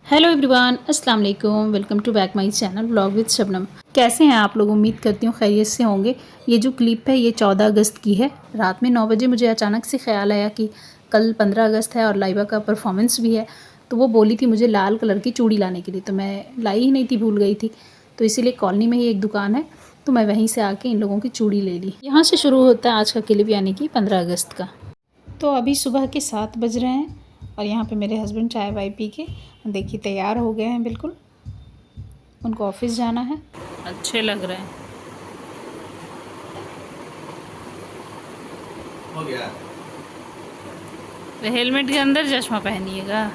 Hello everyone, अस्सलाम वालेकुम। Welcome to back my channel blog with Shabnam. कैसे हैं आप लोग? उम्मीद करती हूँ खैरियत से होंगे। ये जो क्लिप है ये 14 अगस्त की है। रात में 9 बजे मुझे अचानक से ख्याल आया कि कल 15 अगस्त है और लाइबा का परफॉर्मेंस भी है। तो वो बोली थी मुझे लाल कलर की चूड़ी लाने के लिए, तो मैं लाई ही नहीं थी, भूल गई थी। तो इसीलिए कॉलोनी में ही एक दुकान है, तो मैं वहीं से आके इन लोगों की चूड़ी ले ली। यहाँ से शुरू होता है आज का क्लिप, यानी कि 15 अगस्त का। तो अभी सुबह के 7 बज रहे हैं और यहाँ पे मेरे हस्बैंड चाय वाय पी के देखिए तैयार हो गए हैं। बिल्कुल उनको ऑफिस जाना है। अच्छे लग रहे हैं। हो गया। तो हेलमेट के अंदर चश्मा पहनिएगा।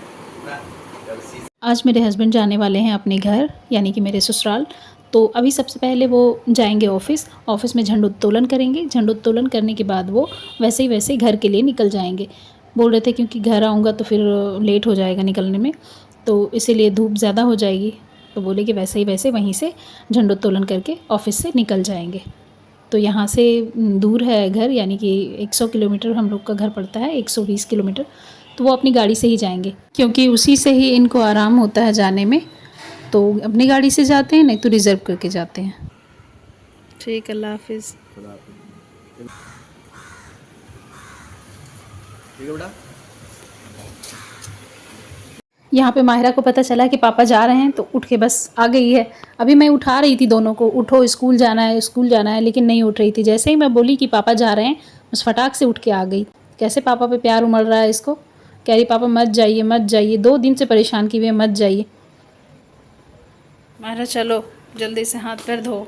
आज मेरे हस्बैंड जाने वाले हैं अपने घर, यानी कि मेरे ससुराल। तो अभी सबसे पहले वो जाएंगे ऑफिस में झंडोत्तोलन करेंगे। झंडोत्तोलन करने के बाद वो वैसे ही घर के लिए निकल जाएंगे। बोल रहे थे क्योंकि घर आऊँगा तो फिर लेट हो जाएगा निकलने में, तो इसीलिए धूप ज़्यादा हो जाएगी। तो बोले कि वैसे वहीं से झंडोत्तोलन करके ऑफिस से निकल जाएंगे। तो यहाँ से दूर है घर, यानी कि 100 किलोमीटर हम लोग का घर पड़ता है, 120 किलोमीटर। तो वो अपनी गाड़ी से ही जाएंगे क्योंकि उसी से ही इनको आराम होता है जाने में। तो अपनी गाड़ी से जाते हैं, नहीं तो रिज़र्व करके जाते हैं। ठीक, अल्लाह हाफिज़। ठीक है बेटा। यहाँ पे माहिरा को पता चला कि पापा जा रहे हैं तो उठ के बस आ गई है। अभी मैं उठा रही थी दोनों को, उठो स्कूल जाना है, लेकिन नहीं उठ रही थी। जैसे ही मैं बोली कि पापा जा रहे हैं, बस फटाक से उठ के आ गई। कैसे पापा पे प्यार उमड़ रहा है इसको। कह रही पापा मत जाइए, 2 दिन से परेशान की हुई है, मत जाइए। माहिरा चलो जल्दी से हाथ पैर धो।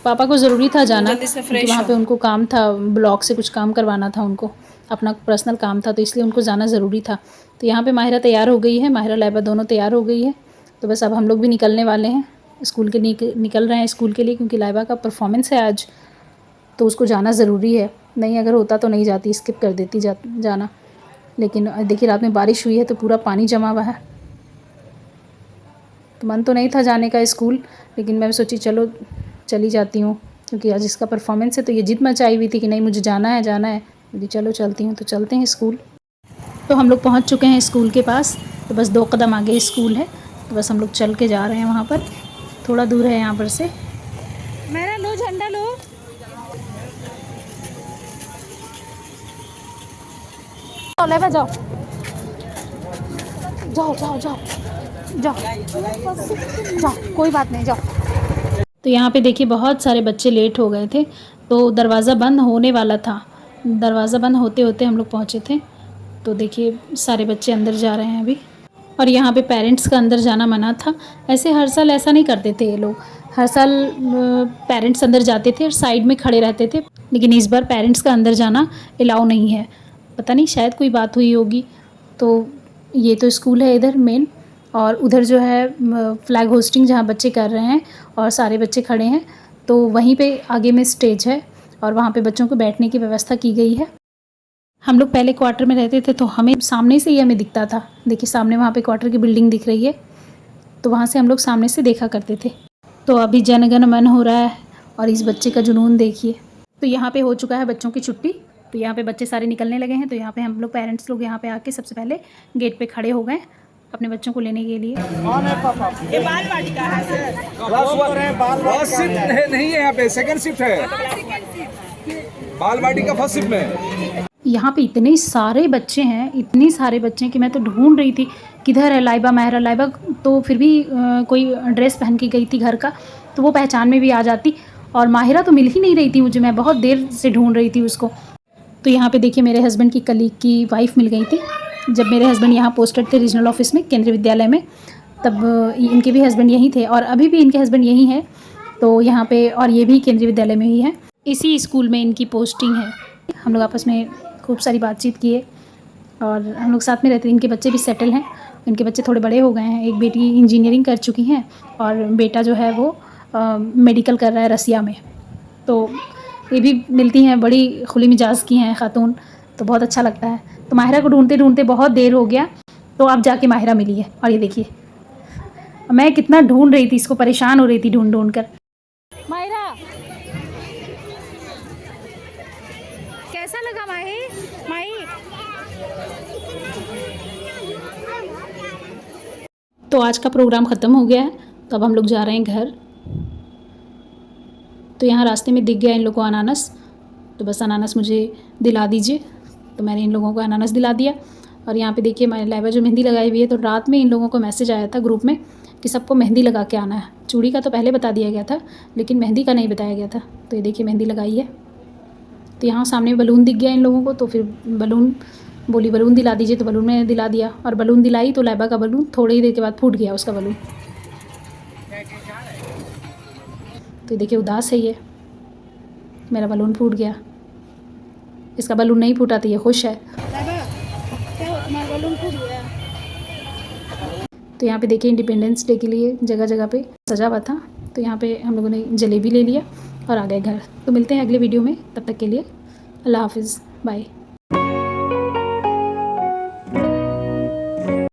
पापा को ज़रूरी था जाना क्योंकि वहाँ पे उनको काम था, ब्लॉक से कुछ काम करवाना था उनको, अपना पर्सनल काम था, तो इसलिए उनको जाना ज़रूरी था। तो यहाँ पे माहिरा तैयार हो गई है, माहिरा लाइबा दोनों तैयार हो गई है। तो बस अब हम लोग भी निकलने वाले हैं, स्कूल के निकल रहे हैं स्कूल के लिए, क्योंकि लाइबा का परफॉर्मेंस है आज, तो उसको जाना ज़रूरी है। नहीं अगर होता तो नहीं जाती, स्किप कर देती जाना। लेकिन देखिए रात में बारिश हुई है तो पूरा पानी जमा हुआ है। तो मन तो नहीं था जाने का स्कूल, लेकिन मैं सोची चलो चली जाती हूँ, क्योंकि आज इसका परफॉर्मेंस है। तो ये जिद मचाई हुई थी कि नहीं मुझे जाना है। बोली चलो चलती हूँ। तो चलते हैं स्कूल। तो हम लोग पहुँच चुके हैं स्कूल के पास। तो बस 2 कदम आगे स्कूल है, तो बस हम लोग चल के जा रहे हैं वहाँ पर। थोड़ा दूर है यहाँ पर से। मेरा लो झंडा लो। ले जाओ जाओ, कोई बात नहीं, जाओ। तो यहाँ पे देखिए बहुत सारे बच्चे लेट हो गए थे, तो दरवाज़ा बंद होने वाला था। दरवाज़ा बंद होते होते हम लोग पहुँचे थे। तो देखिए सारे बच्चे अंदर जा रहे हैं अभी। और यहाँ पे पेरेंट्स का अंदर जाना मना था। ऐसे हर साल ऐसा नहीं करते थे ये लोग। हर साल पेरेंट्स अंदर जाते थे और साइड में खड़े रहते थे, लेकिन इस बार पेरेंट्स का अंदर जाना अलाउ नहीं है। पता नहीं शायद कोई बात हुई होगी। तो ये तो स्कूल है इधर मेन, और उधर जो है फ्लैग होस्टिंग जहाँ बच्चे कर रहे हैं और सारे बच्चे खड़े हैं, तो वहीं पे आगे में स्टेज है और वहाँ पे बच्चों को बैठने की व्यवस्था की गई है। हम लोग पहले क्वार्टर में रहते थे तो हमें सामने से ही हमें दिखता था। देखिए सामने वहाँ पे क्वार्टर की बिल्डिंग दिख रही है, तो वहाँ से हम लोग सामने से देखा करते थे। तो अभी जनगण मन हो रहा है और इस बच्चे का जुनून देखिए। तो यहाँ पे हो चुका है बच्चों की छुट्टी, तो यहाँ पे बच्चे सारे निकलने लगे हैं। तो यहाँ पे हम लोग पेरेंट्स लोग यहाँ पे आके सबसे पहले गेट पे खड़े हो गए अपने बच्चों को लेने के लिए। ये बाल वाटिका है सर। नहीं है, यहाँ पे सेकंड शिफ्ट है। बाल वाटिका फर्स्ट शिफ्ट में। यहाँ पे इतने सारे बच्चे हैं कि मैं तो ढूंढ रही थी किधर है लाइबा, माहिरा। लाइबा तो फिर भी कोई ड्रेस पहन के गई थी घर का, तो वो पहचान में भी आ जाती। और माहिरा तो मिल ही नहीं रही थी मुझे, मैं बहुत देर से ढूंढ रही थी उसको। तो यहाँ पे देखिए मेरे हस्बैंड की कलीग की वाइफ मिल गई थी। जब मेरे हस्बैंड यहाँ पोस्टेड थे रीजनल ऑफिस में, केंद्रीय विद्यालय में, तब इनके भी हस्बैंड यहीं थे और अभी भी इनके हस्बैंड यहीं हैं। तो यहाँ पे, और ये भी केंद्रीय विद्यालय में ही है, इसी स्कूल में इनकी पोस्टिंग है। हम लोग आपस में खूब सारी बातचीत किए और हम लोग साथ में रहते हैं। इनके बच्चे भी सेटल हैं, इनके बच्चे थोड़े बड़े हो गए हैं। एक बेटी इंजीनियरिंग कर चुकी हैं और बेटा जो है वो मेडिकल कर रहा है रसिया में। तो ये भी मिलती हैं, बड़ी खुली मिजाज की हैं खातून, तो बहुत अच्छा लगता है। तो माहिरा को ढूंढते ढूंढते बहुत देर हो गया, तो अब जाके माहिरा मिली है। और ये देखिए मैं कितना ढूंढ रही थी इसको, परेशान हो रही थी ढूंढ ढूंढ कर। माहिरा कैसा लगा माही? तो आज का प्रोग्राम ख़त्म हो गया है, तो अब हम लोग जा रहे हैं घर। तो यहाँ रास्ते में दिख गया इन लोगों को अनानास, तो बस अनानास मुझे दिला दीजिए। तो मैंने इन लोगों को अनानास दिला दिया। और यहाँ पे देखिए मैंने लाइबा जो मेहंदी लगाई हुई है, तो रात में इन लोगों को मैसेज आया था ग्रुप में कि सबको मेहंदी लगा के आना है। चूड़ी का तो पहले बता दिया गया था, लेकिन मेहंदी का नहीं बताया गया था। तो ये देखिए मेहंदी लगाई है। तो यहाँ सामने बलून दिख गया इन लोगों को, तो फिर बलून बोली बलून दिला दीजिए, तो बलून मैंने दिला दिया। और बलून दिलाई तो लाइबा का बलून थोड़ी ही देर के बाद फूट गया उसका बलून। तो देखिए उदास है ये, मेरा बलून फूट गया। इसका बलून नहीं फूटा तो ये खुश है। तुम्हारा बलून फूट गया। तो यहाँ पे देखिए इंडिपेंडेंस डे के लिए जगह जगह पे सजा हुआ था। तो यहाँ पे हम लोगों ने जलेबी ले लिया और आ गए घर। तो मिलते हैं अगले वीडियो में, तब तक के लिए अल्लाह हाफिज़, बाय।